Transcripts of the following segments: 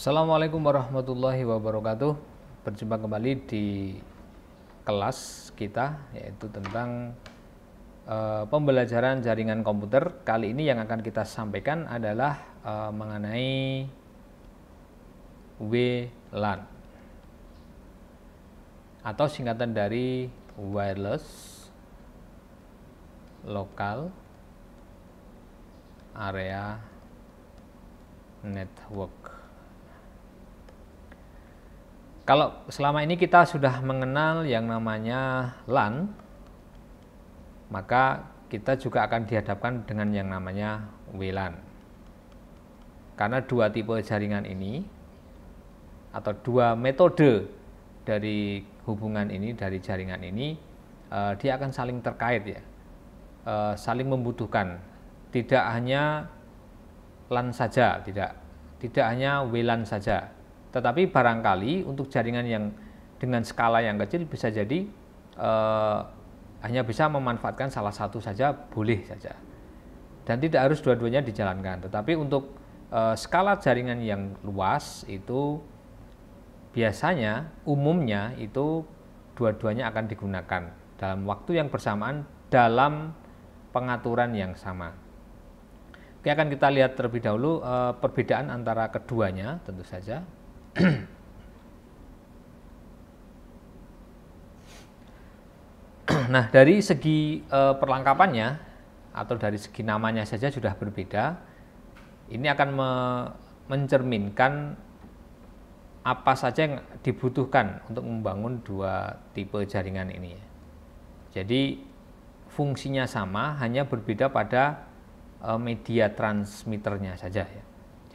Assalamualaikum warahmatullahi wabarakatuh. Berjumpa kembali di kelas kita, yaitu tentang pembelajaran jaringan komputer. Kali ini yang akan kita sampaikan adalah mengenai WLAN atau singkatan dari Wireless Local Area Network. Kalau selama ini kita sudah mengenal yang namanya LAN, maka kita juga akan dihadapkan dengan yang namanya WLAN. Karena dua tipe jaringan ini atau dua metode dari hubungan ini, dari jaringan ini, dia akan saling terkait ya, saling membutuhkan. Tidak hanya LAN saja, tidak hanya WLAN saja. Tetapi barangkali untuk jaringan yang dengan skala yang kecil bisa jadi hanya bisa memanfaatkan salah satu saja, boleh saja. Dan tidak harus dua-duanya dijalankan. Tetapi untuk skala jaringan yang luas itu biasanya, umumnya itu dua-duanya akan digunakan dalam waktu yang bersamaan dalam pengaturan yang sama. Oke, akan kita lihat terlebih dahulu perbedaan antara keduanya tentu saja. Nah, dari segi perlengkapannya atau dari segi namanya saja sudah berbeda. Ini akan mencerminkan apa saja yang dibutuhkan untuk membangun dua tipe jaringan ini. Jadi fungsinya sama, hanya berbeda pada media transmitternya saja ya.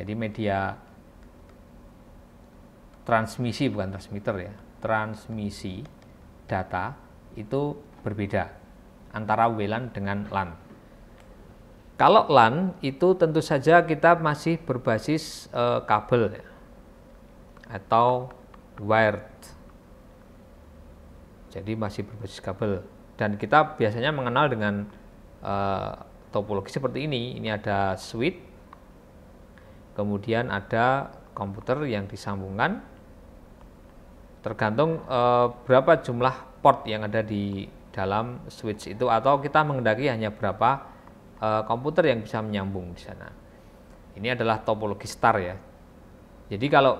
Jadi media transmisi, bukan transmitter ya, transmisi data itu berbeda antara WLAN dengan LAN. Kalau LAN itu tentu saja kita masih berbasis kabel ya, atau wired. Jadi masih berbasis kabel, dan kita biasanya mengenal dengan topologi seperti ini. Ini ada switch, kemudian ada komputer yang disambungkan. Tergantung berapa jumlah port yang ada di dalam switch itu, atau kita menghendaki hanya berapa komputer yang bisa menyambung di sana. Ini adalah topologi star ya. Jadi kalau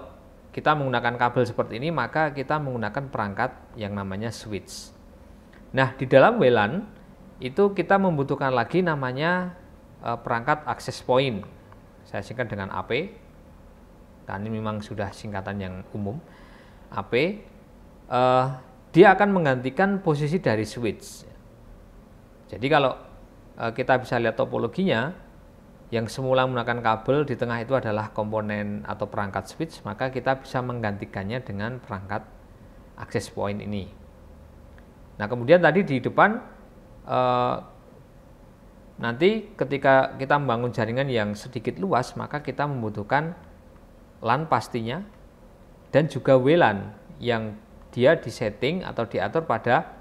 kita menggunakan kabel seperti ini, maka kita menggunakan perangkat yang namanya switch. Nah, di dalam WLAN itu kita membutuhkan lagi namanya perangkat access point. Saya singkat dengan AP. Karena ini memang sudah singkatan yang umum. AP, dia akan menggantikan posisi dari switch. Jadi kalau kita bisa lihat topologinya, yang semula menggunakan kabel, di tengah itu adalah komponen atau perangkat switch, maka kita bisa menggantikannya dengan perangkat access point ini. Nah, kemudian tadi di depan, nanti ketika kita membangun jaringan yang sedikit luas, maka kita membutuhkan LAN pastinya, dan juga WLAN yang dia disetting atau diatur pada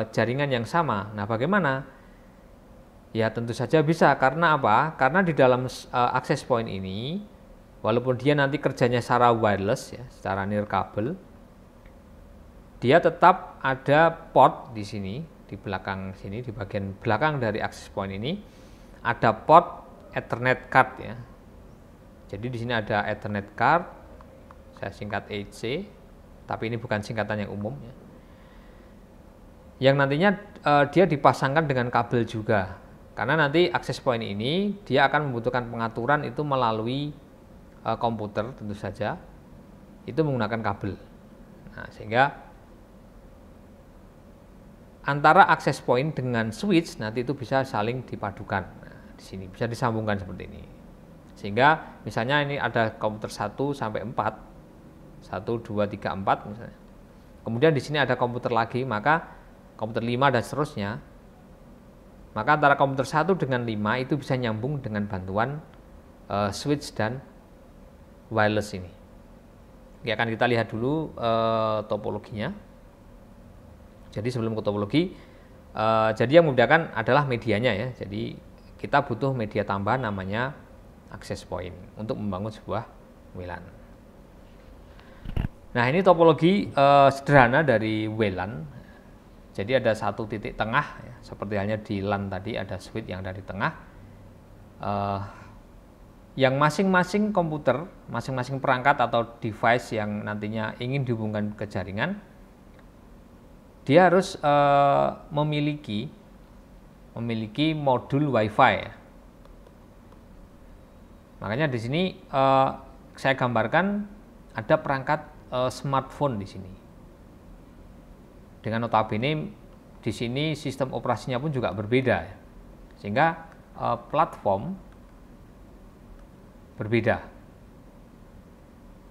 jaringan yang sama. Nah, bagaimana? Ya tentu saja bisa. Karena apa? Karena di dalam access point ini, walaupun dia nanti kerjanya secara wireless ya, secara nirkabel, dia tetap ada port di sini, di belakang sini, di bagian belakang dari access point ini ada port Ethernet card ya. Jadi di sini ada Ethernet card, saya singkat EC, tapi ini bukan singkatan yang umum ya. Yang nantinya dia dipasangkan dengan kabel juga. Karena nanti access point ini dia akan membutuhkan pengaturan itu melalui komputer tentu saja, itu menggunakan kabel. Nah, sehingga antara access point dengan switch nanti itu bisa saling dipadukan. Nah, di sini bisa disambungkan seperti ini. Sehingga misalnya ini ada komputer 1 sampai 4, 1, 2, 3, 4 misalnya. Kemudian di sini ada komputer lagi, maka komputer 5 dan seterusnya. Maka antara komputer 1 dengan 5 itu bisa nyambung dengan bantuan switch dan wireless ini. Ya, akan kita lihat dulu topologinya. Jadi sebelum ke topologi, jadi yang memudahkan adalah medianya ya. Jadi kita butuh media tambahan namanya access point untuk membangun sebuah WLAN. Nah, ini topologi sederhana dari WLAN. Jadi ada satu titik tengah, ya, seperti halnya di LAN tadi ada switch yang ada di tengah. Yang masing-masing komputer, masing-masing perangkat atau device yang nantinya ingin dihubungkan ke jaringan, dia harus memiliki modul WiFi. Ya. Makanya di sini saya gambarkan ada perangkat smartphone di sini. Dengan notabene di sini sistem operasinya pun juga berbeda, ya. Sehingga platform berbeda.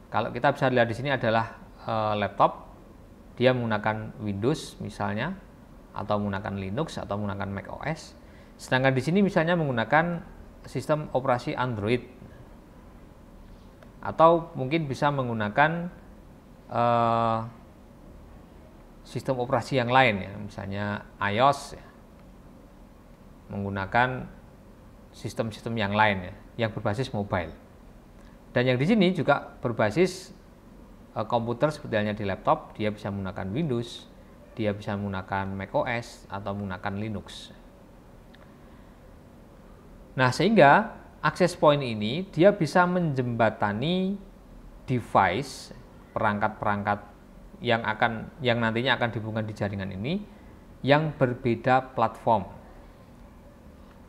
Kalau kita bisa lihat di sini adalah laptop, dia menggunakan Windows misalnya, atau menggunakan Linux atau menggunakan Mac OS. Sedangkan di sini misalnya menggunakan sistem operasi Android, atau mungkin bisa menggunakan sistem operasi yang lain, ya, misalnya iOS, ya, menggunakan sistem-sistem yang lain, ya, yang berbasis mobile. Dan yang di sini juga berbasis komputer seperti halnya di laptop, dia bisa menggunakan Windows, dia bisa menggunakan macOS atau menggunakan Linux. Nah, sehingga access point ini dia bisa menjembatani device, perangkat-perangkat yang nantinya akan dihubungkan di jaringan ini yang berbeda platform,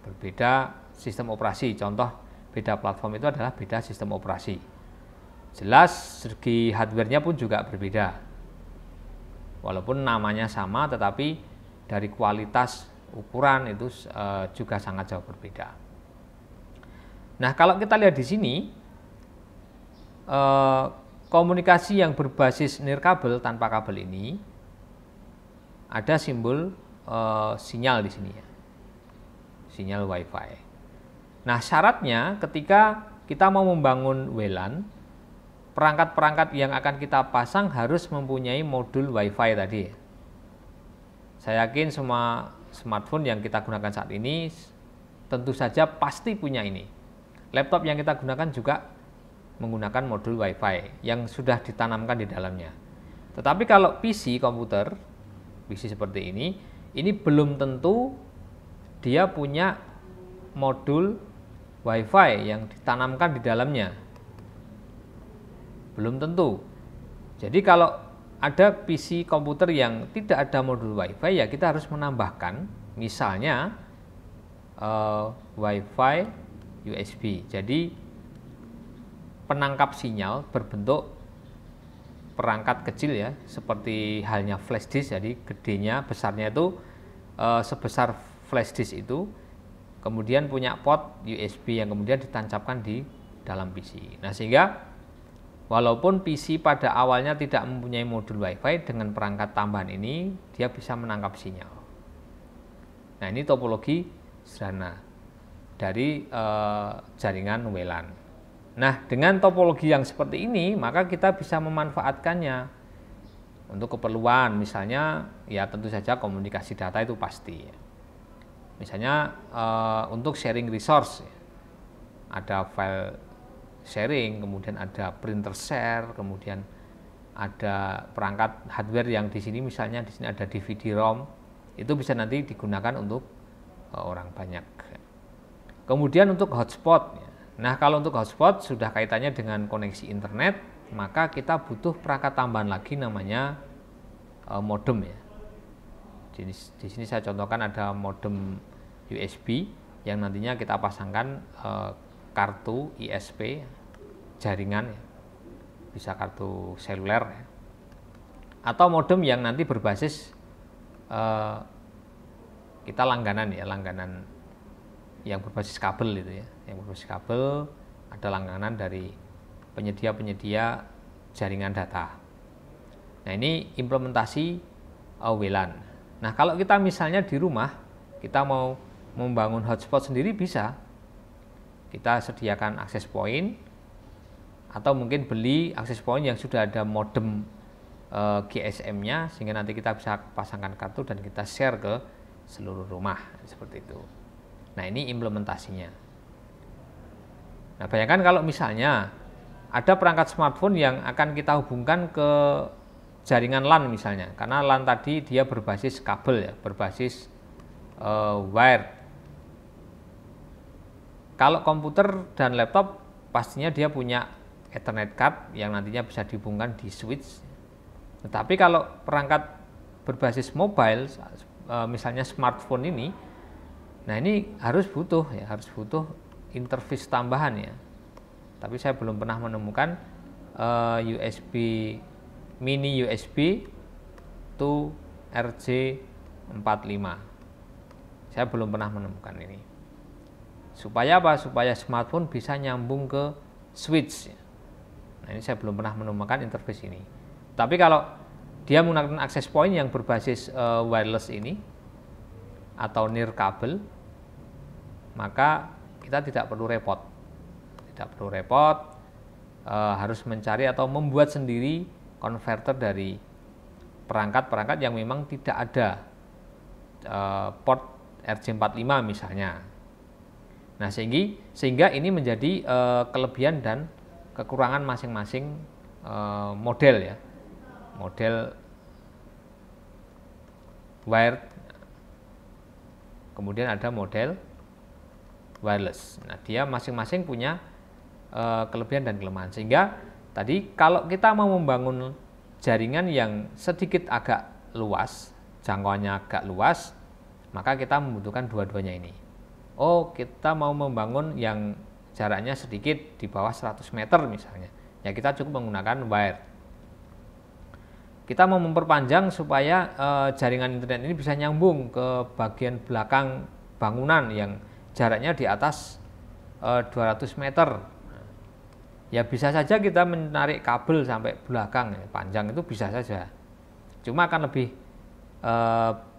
berbeda sistem operasi. Contoh beda platform itu adalah beda sistem operasi. Jelas segi hardware-nya pun juga berbeda. Walaupun namanya sama, tetapi dari kualitas ukuran itu juga sangat jauh berbeda. Nah, kalau kita lihat di sini, komunikasi yang berbasis nirkabel tanpa kabel ini ada simbol sinyal di sini, ya, sinyal WiFi. Nah, syaratnya ketika kita mau membangun WLAN, perangkat-perangkat yang akan kita pasang harus mempunyai modul WiFi tadi. Saya yakin semua smartphone yang kita gunakan saat ini tentu saja pasti punya ini. Laptop yang kita gunakan juga menggunakan modul WiFi yang sudah ditanamkan di dalamnya. Tetapi kalau PC komputer, PC seperti ini belum tentu dia punya modul WiFi yang ditanamkan di dalamnya. Belum tentu. Jadi kalau ada PC komputer yang tidak ada modul WiFi, ya kita harus menambahkan misalnya WiFi USB. Jadi penangkap sinyal berbentuk perangkat kecil, ya, seperti halnya flash disk. Jadi besarnya itu sebesar flash disk itu, kemudian punya port USB yang kemudian ditancapkan di dalam PC. Nah, sehingga walaupun PC pada awalnya tidak mempunyai modul WiFi, dengan perangkat tambahan ini dia bisa menangkap sinyal. Nah, ini topologi sederhana dari jaringan WLAN. Nah, dengan topologi yang seperti ini, maka kita bisa memanfaatkannya untuk keperluan, misalnya ya tentu saja komunikasi data itu pasti. Misalnya untuk sharing resource, ada file sharing, kemudian ada printer share, kemudian ada perangkat hardware yang di sini misalnya di sini ada DVD-ROM, itu bisa nanti digunakan untuk orang banyak. Kemudian untuk hotspot. Nah, kalau untuk hotspot sudah kaitannya dengan koneksi internet, maka kita butuh perangkat tambahan lagi namanya modem, ya. Jadi di sini saya contohkan ada modem USB yang nantinya kita pasangkan kartu ISP jaringan, ya. Bisa kartu seluler, ya. Atau modem yang nanti berbasis kita langganan, ya, langganan yang berbasis kabel itu, ya. Yang berbasis kabel ada langganan dari penyedia-penyedia jaringan data. Nah, ini implementasi WLAN. Nah, kalau kita misalnya di rumah kita mau membangun hotspot sendiri, bisa kita sediakan access point atau mungkin beli access point yang sudah ada modem GSM-nya, sehingga nanti kita bisa pasangkan kartu dan kita share ke seluruh rumah seperti itu. Nah, ini implementasinya. Nah, bayangkan kalau misalnya ada perangkat smartphone yang akan kita hubungkan ke jaringan LAN misalnya, karena LAN tadi dia berbasis kabel ya, berbasis wire. Kalau komputer dan laptop pastinya dia punya Ethernet card yang nantinya bisa dihubungkan di switch. Tetapi kalau perangkat berbasis mobile, misalnya smartphone ini, nah ini harus butuh interface tambahan ya. Tapi saya belum pernah menemukan USB mini USB to RJ45. Saya belum pernah menemukan ini. Supaya apa? Supaya smartphone bisa nyambung ke switch. Nah, ini saya belum pernah menemukan interface ini. Tapi kalau dia menggunakan access point yang berbasis wireless ini atau near kabel, maka kita tidak perlu repot. Harus mencari atau membuat sendiri konverter dari perangkat-perangkat yang memang tidak ada port RJ45 misalnya. Nah, sehingga ini menjadi kelebihan dan kekurangan masing-masing model ya. Model wired, kemudian ada model wireless. Nah, dia masing-masing punya kelebihan dan kelemahan. Sehingga tadi kalau kita mau membangun jaringan yang sedikit agak luas, jangkauannya agak luas, maka kita membutuhkan dua-duanya ini. Oh, kita mau membangun yang jaraknya sedikit di bawah 100 meter misalnya, ya kita cukup menggunakan wire. Kita mau memperpanjang supaya jaringan internet ini bisa nyambung ke bagian belakang bangunan yang jaraknya di atas 200 meter. Ya bisa saja kita menarik kabel sampai belakang, ya, panjang itu bisa saja. Cuma akan lebih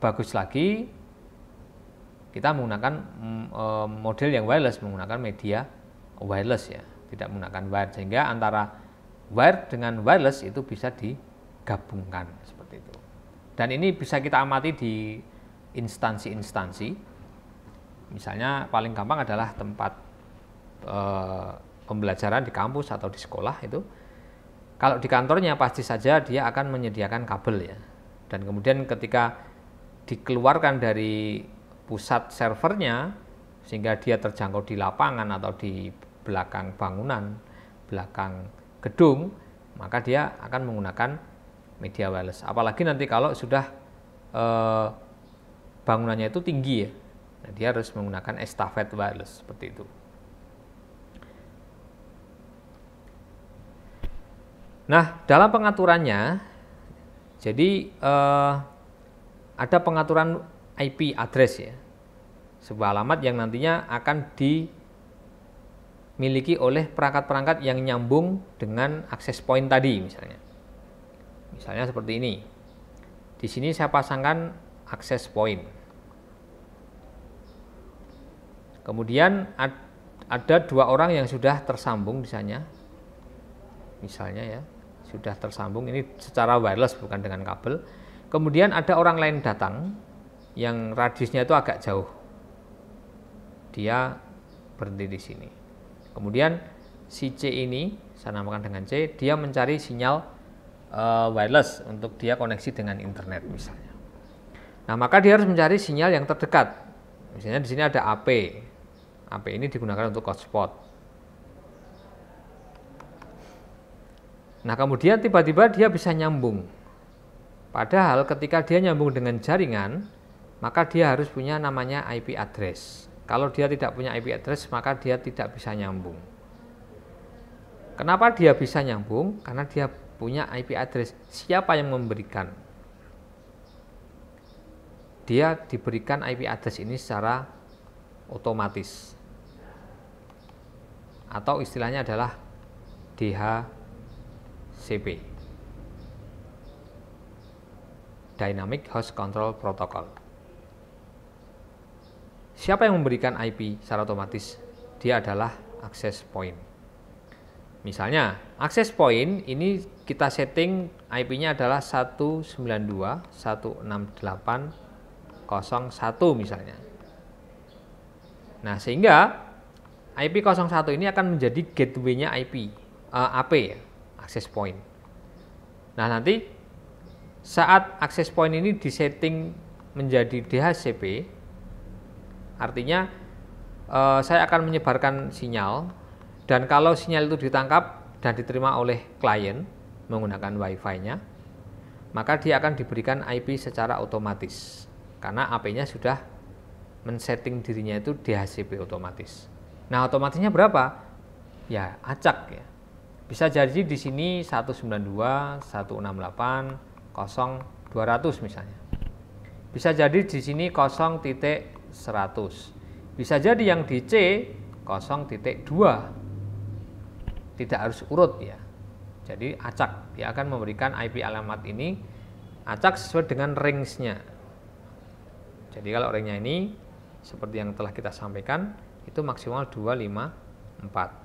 bagus lagi kita menggunakan model yang wireless, menggunakan media wireless ya, tidak menggunakan wire, sehingga antara wire dengan wireless itu bisa digabungkan seperti itu. Dan ini bisa kita amati di instansi-instansi. Misalnya paling gampang adalah tempat pembelajaran di kampus atau di sekolah itu. Kalau di kantornya pasti saja dia akan menyediakan kabel ya. Dan kemudian ketika dikeluarkan dari pusat servernya sehingga dia terjangkau di lapangan atau di belakang bangunan, belakang gedung, maka dia akan menggunakan media wireless. Apalagi nanti kalau sudah bangunannya itu tinggi ya, nah, dia harus menggunakan estafet wireless seperti itu. Nah, dalam pengaturannya, jadi ada pengaturan IP address ya, sebuah alamat yang nantinya akan dimiliki oleh perangkat-perangkat yang nyambung dengan access point tadi misalnya. Misalnya seperti ini. Di sini saya pasangkan access point. Kemudian ada dua orang yang sudah tersambung di sana. Misalnya ya, sudah tersambung ini secara wireless bukan dengan kabel. Kemudian ada orang lain datang yang radiusnya itu agak jauh. Dia berhenti di sini. Kemudian si C ini, saya namakan dengan C, dia mencari sinyal wireless untuk dia koneksi dengan internet misalnya. Nah, maka dia harus mencari sinyal yang terdekat. Misalnya di sini ada AP. AP ini digunakan untuk hotspot. Nah, kemudian tiba-tiba dia bisa nyambung. Padahal ketika dia nyambung dengan jaringan, maka dia harus punya namanya IP address. Kalau dia tidak punya IP address, maka dia tidak bisa nyambung. Kenapa dia bisa nyambung? Karena dia punya IP address. Siapa yang memberikan? Dia diberikan IP address ini secara otomatis. Atau istilahnya adalah DHCP, Dynamic Host Control Protocol. Siapa yang memberikan IP secara otomatis? Dia adalah access point. Misalnya, access point ini kita setting IP-nya adalah 192.168.01 misalnya. Nah, sehingga IP 01 ini akan menjadi gateway-nya IP AP ya, access point. Nah, nanti saat access point ini disetting menjadi DHCP, artinya saya akan menyebarkan sinyal, dan kalau sinyal itu ditangkap dan diterima oleh klien menggunakan Wi-Fi-nya, maka dia akan diberikan IP secara otomatis karena AP-nya sudah men-setting dirinya itu DHCP otomatis. Nah, otomatisnya berapa? Ya, acak ya. Bisa jadi di sini 192.168.0.200 misalnya. Bisa jadi di sini 0.100. Bisa jadi yang di C 0.2. Tidak harus urut ya. Jadi acak, dia akan memberikan IP alamat ini acak sesuai dengan range-nya. Jadi kalau range-nya ini seperti yang telah kita sampaikan, itu maksimal 254.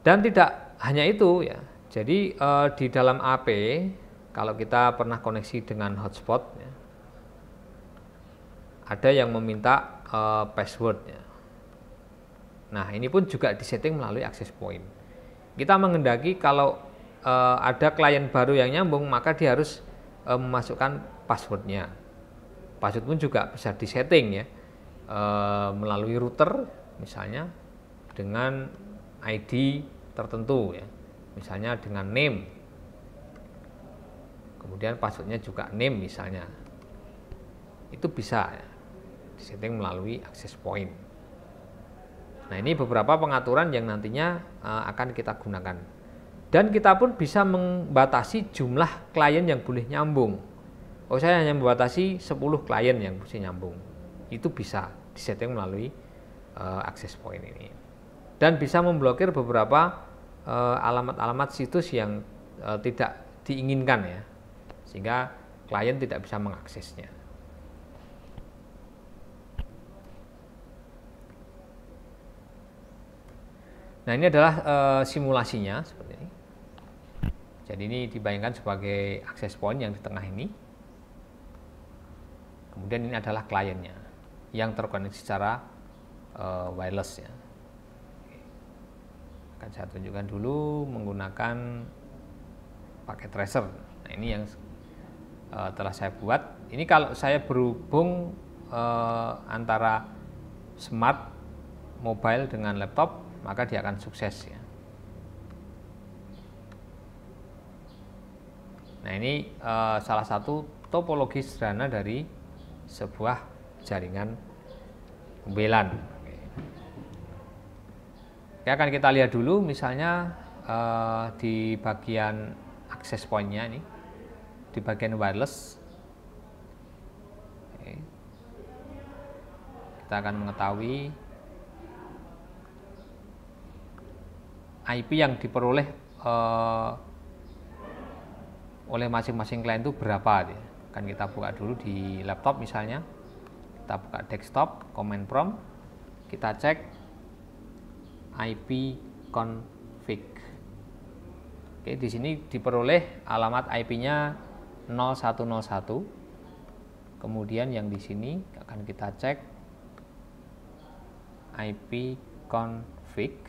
Dan tidak hanya itu ya. Jadi di dalam AP kalau kita pernah koneksi dengan hotspot ya, ada yang meminta password ya. Nah, ini pun juga disetting melalui access point. Kita menghendaki kalau ada klien baru yang nyambung, maka dia harus memasukkan passwordnya. Password pun juga bisa disetting ya melalui router misalnya dengan ID tertentu ya, misalnya dengan name, kemudian passwordnya juga name misalnya, itu bisa ya, disetting melalui access point. Nah, ini beberapa pengaturan yang nantinya akan kita gunakan, dan kita pun bisa membatasi jumlah klien yang boleh nyambung. Oh, saya hanya membatasi 10 klien yang bisa nyambung, itu bisa disetting melalui access point ini. Dan bisa memblokir beberapa alamat-alamat situs yang tidak diinginkan ya, sehingga klien tidak bisa mengaksesnya. Nah, ini adalah simulasinya seperti ini. Jadi ini dibayangkan sebagai access point yang di tengah ini. Kemudian ini adalah kliennya yang terkoneksi secara wireless ya. Akan saya tunjukkan dulu menggunakan paket tracer. Nah, ini yang telah saya buat. Ini kalau saya berhubung antara smart mobile dengan laptop, maka dia akan sukses ya. Nah, ini salah satu topologi sederhana dari sebuah jaringan WLAN. Oke, akan kita lihat dulu misalnya di bagian access point-nya ini, di bagian wireless. Oke. Kita akan mengetahui IP yang diperoleh oleh masing-masing klien itu berapa. Akan kita buka dulu di laptop misalnya. Kita buka desktop, command prompt, kita cek IP config. Oke, di sini diperoleh alamat IP-nya 0101. Kemudian yang di sini akan kita cek IP config.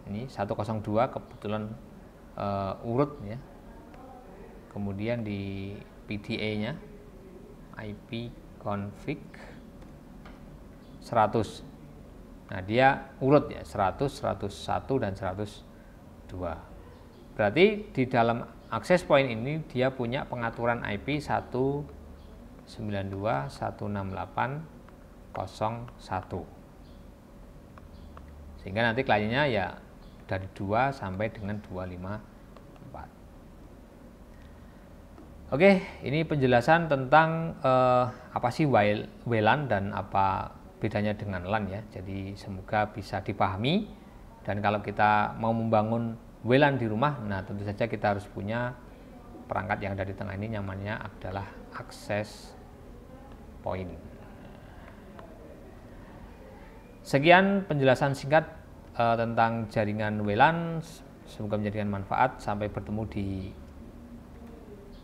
Ini 102 kebetulan urut ya. Kemudian di PDA-nya IP config 100. Nah, dia urut ya, 100, 101 dan 102. Berarti di dalam access point ini dia punya pengaturan IP 192.168.0.1. Sehingga nanti kliennya ya dari 2 sampai dengan 254. Oke, ini penjelasan tentang apa sih WLAN dan apa bedanya dengan LAN ya. Jadi semoga bisa dipahami, dan kalau kita mau membangun WLAN di rumah, nah tentu saja kita harus punya perangkat yang ada di tengah ini, namanya adalah access point. Sekian penjelasan singkat tentang jaringan WLAN, semoga menjadikan manfaat. Sampai bertemu di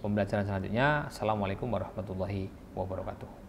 pembelajaran selanjutnya. Assalamualaikum warahmatullahi wabarakatuh.